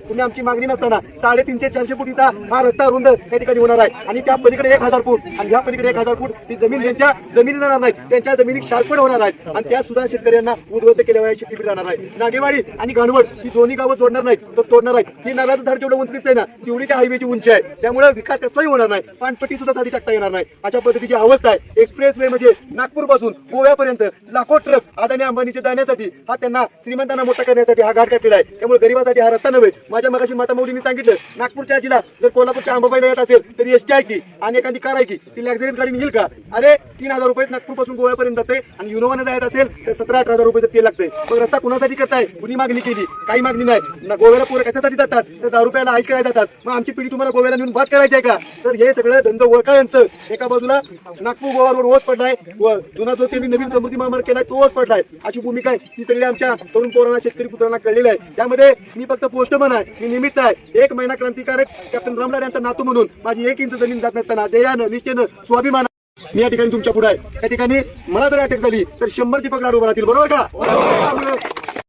तुम्ही आमची मागणी नसताना 350-400 फुटीचा हा रस्ता रुंद या ठिकाणी होणार आहे आणि त्या पलीकडे 1000 फूट आणि ह्या पलीकडे 1000 फूट ती जमीन ज्यांच्या जमिनी जाणार नाही त्यांच्या जमिनी शार्पड होणार आहेत आणि त्या सुद्धा शेतकऱ्यांना उद्ध्वस्त केल्यामुळे शक्ती राहणार आहे. नागेवाडी आणि गाणवड ही दोन्ही गावं जोडणार नाहीत तर तोडणार आहेत. ही नारळाचं झाड जेवढं उंच दिसतंय ना तेवढी त्या हायवेची उंची आहे. त्यामुळे विकास कसलाही होणार नाही. पाणपट्टी सुद्धा साधी टाकता येणार नाही. अशा पद्धतीची अवस्था आहे. एक्सप्रेस वे म्हणजे नागपूर पासून गोव्यापर्यंत लाखो ट्रक अदानी अंबानीचे जाण्यासाठी हा त्यांना श्रीमंतांना मोठा करण्यासाठी हा घाट काढलेला आहे. त्यामुळे गरिबासाठी हा रस्ता नव्हे. माझ्या मगाशी माता मौलींनी सांगितलं नागपूरच्या जिल्हा जर कोल्हापूरच्या अंबाबाईला येत असेल तर एसटी आहे की आणि एखादी कार आहे की ती लक्झरीज गाडी येईल का? अरे 3000 रुपये नागपूर पासून गोव्यापर्यंत जाते आणि युनोवाने जायचं असेल तर 17-18 रुपये तेल लागतंय. मग रस्ता कुणासाठी करताय? कुणी मागणी केली? काही मागणी नाही. गोव्याला पोरं कशासाठी जातात? तर 10 रुपयाला आईश करायला जातात. मग आमची पिढी तुम्हाला गोव्याला नेऊन बात करायची आहे का? तर हे सगळं धंदो ओळखा यांचं. एका बाजूला नागपूर गोवा रोड ओस पडलाय व जुना जो त्यांनी नवीन समृद्धी महामार्ग केलाय तो ओस पडलाय. अशी भूमिका आहे ती सगळी आमच्या तरुण पोरांना शेतकरी पुत्रांना कळलेली आहे. त्यामध्ये मी फक्त पोस्टमन आहे. मी निमित्त आहे. 1 महिना क्रांतिकारक कॅप्टन रामलाल यांचा नातू म्हणून माझी 1 इंच जमीन जात नसताना ध्येयानं निश्चयनं स्वाभिमान मी या ठिकाणी तुमच्या पुढे आहे. त्या ठिकाणी मला जर अटक झाली तर 100 दीपक लाडू उभा राहतील. बरोबर का?